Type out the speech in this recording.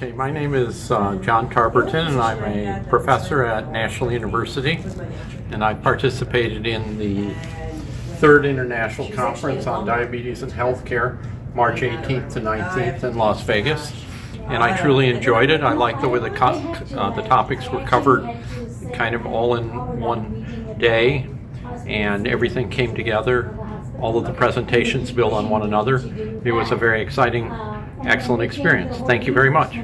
Okay, my name is John Tarburton, and I'm a professor at National University, and I participated in the third International Conference on Diabetes and Healthcare, March 18th to 19th in Las Vegas, and I truly enjoyed it. I liked the way the topics were covered kind of all in one day, and everything came together. All of the presentations build on one another. It was a very exciting, excellent experience. Thank you very much.